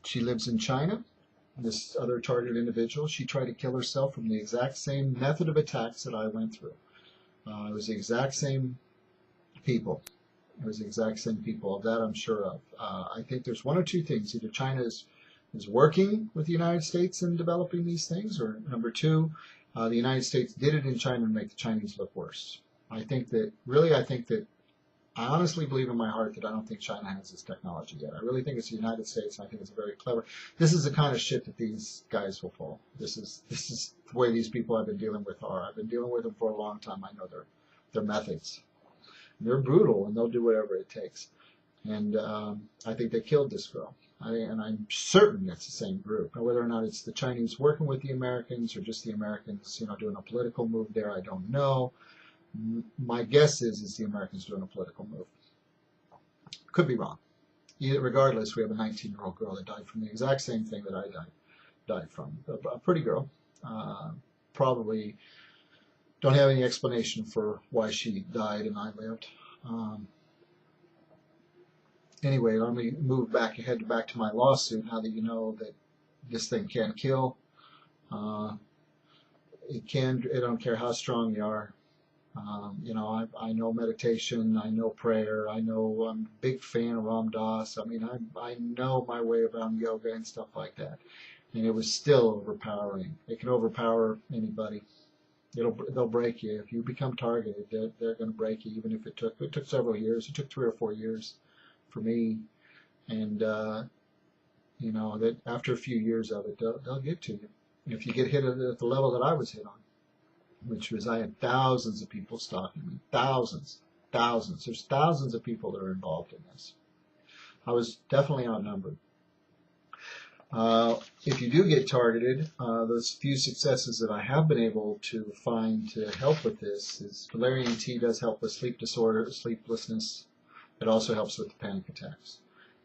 She lives in China. This other targeted individual, she tried to kill herself from the exact same method of attacks that I went through. It was the exact same people. It was the exact same people. Of that I'm sure of. I think there's one or two things. Either China is working with the United States in developing these things, or number two, the United States did it in China to make the Chinese look worse. I think that I honestly believe in my heart that I don't think China has this technology yet. I really think it's the United States, and I think it's very clever. This is the kind of shit that these guys will pull. This is the way these people I've been dealing with are. I've been dealing with them for a long time. I know their methods. They're brutal, and they'll do whatever it takes. And I think they killed this girl. And I'm certain it's the same group. Now, whether or not it's the Chinese working with the Americans or just the Americans, doing a political move there, I don't know. My guess is the Americans doing a political move. Could be wrong. Regardless, we have a 19-year-old girl that died from the exact same thing that I died from. A pretty girl. Probably don't have any explanation for why she died and I lived. Anyway, let me move back to my lawsuit. Now that you know that this thing can kill, it can. I don't care how strong you are. I know meditation, I know prayer, I'm a big fan of Ram Dass. I mean, I know my way around yoga and stuff like that. And it was still overpowering. It can overpower anybody. They'll break you. If you become targeted, they're going to break you, even if it took several years. It took 3 or 4 years for me. And, that after a few years of it, they'll get to you. If you get hit at the level that I was hit on, which was I had thousands of people stalking me. Thousands. There's thousands of people that are involved in this. I was definitely outnumbered. If you do get targeted, those few successes that I have been able to find to help with this is valerian tea does help with sleep disorder, sleeplessness. It also helps with the panic attacks.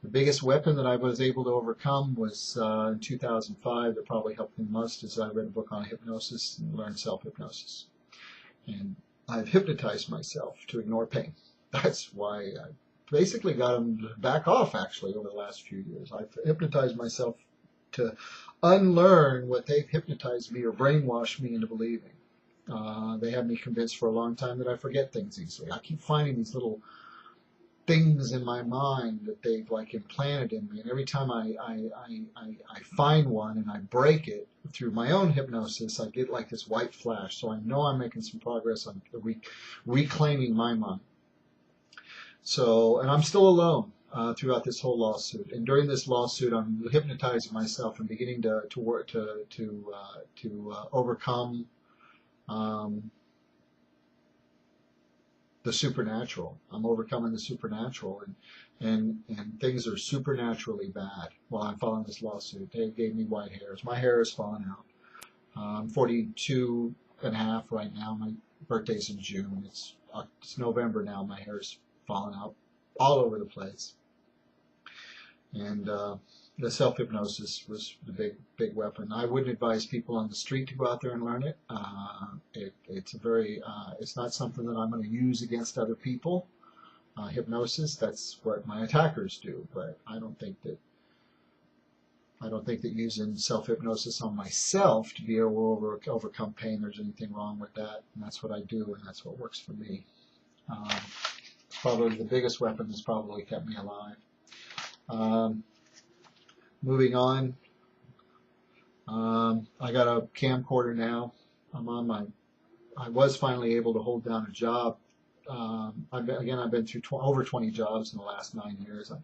The biggest weapon that I was able to overcome was in 2005. That probably helped me most is I read a book on hypnosis and learned self-hypnosis. And I've hypnotized myself to ignore pain. That's why I basically got them to back off, actually, over the last few years. I've hypnotized myself to unlearn what they've hypnotized me or brainwashed me into believing. They had me convinced for a long time that I forget things easily. I keep finding these little things in my mind that they've implanted in me, and every time I find one and I break it through my own hypnosis, I get like this white flash. So I know I'm making some progress on reclaiming my mind. So, and I'm still alone throughout this whole lawsuit. And during this lawsuit, I'm hypnotizing myself and beginning to overcome the supernatural. I'm overcoming the supernatural, and things are supernaturally bad while I'm following this lawsuit. They gave me white hairs. My hair is falling out. I'm 42 and a half right now. My birthday's in June. It's November now. My hair's falling out all over the place. And the self-hypnosis was the big weapon. I wouldn't advise people on the street to go out there and learn it. It's not something that I'm going to use against other people. Hypnosis, that's what my attackers do. But I don't think that using self-hypnosis on myself to be able to overcome pain, there's anything wrong with that. And that's what I do, and that's what works for me. Probably the biggest weapon that's probably kept me alive. Moving on, I got a camcorder now. I was finally able to hold down a job. I've been through over 20 jobs in the last 9 years. I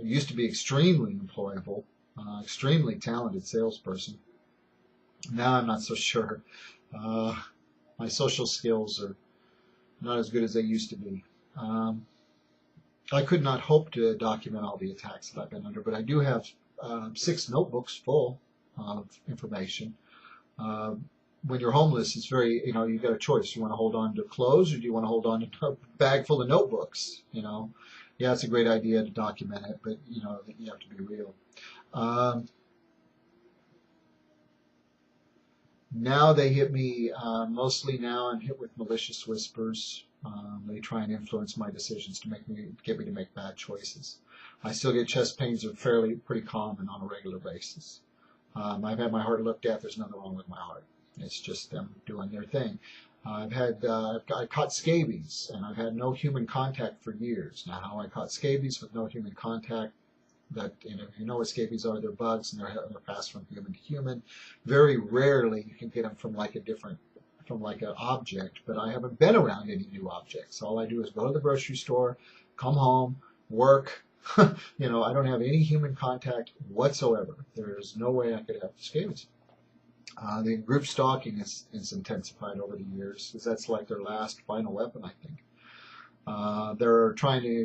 used to be extremely employable, extremely talented salesperson. Now I'm not so sure. My social skills are not as good as they used to be. I could not hope to document all the attacks that I've been under, but I do have 6 notebooks full of information. When you're homeless, it's you've got a choice. You want to hold on to clothes, or do you want to hold on to a bag full of notebooks? Yeah, it's a great idea to document it, but you have to be real. Now they hit me, mostly now I'm hit with malicious whispers. They try and influence my decisions to get me to make bad choices. I still get chest pains that are pretty common on a regular basis. I've had my heart looked at. There's nothing wrong with my heart. It's just them doing their thing. I caught scabies, and I've had no human contact for years. Now, how I caught scabies with no human contact, you know what scabies are. They're bugs, and they're passed from human to human. Very rarely you can get them from an object, but I haven't been around any new objects. All I do is go to the grocery store, come home, work. I don't have any human contact whatsoever. There is no way I could have scabies. The group stalking is intensified over the years, because that's like their last final weapon, I think.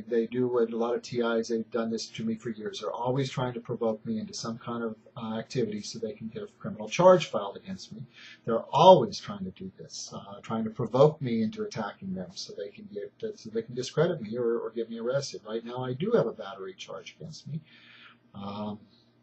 They do what a lot of TIs, they've done this to me for years. They're always trying to provoke me into some kind of activity so they can get a criminal charge filed against me. They're always trying to do this, trying to provoke me into attacking them so they can discredit me or get me arrested. Right now, I do have a battery charge against me.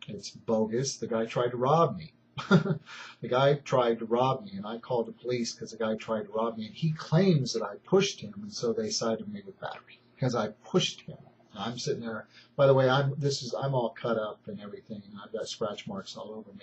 It's bogus. The guy tried to rob me. The guy tried to rob me, and I called the police because the guy tried to rob me, and he claims that I pushed him, and so they cited me with battery because I pushed him. I'm sitting there. By the way, I'm all cut up and everything, and I've got scratch marks all over me.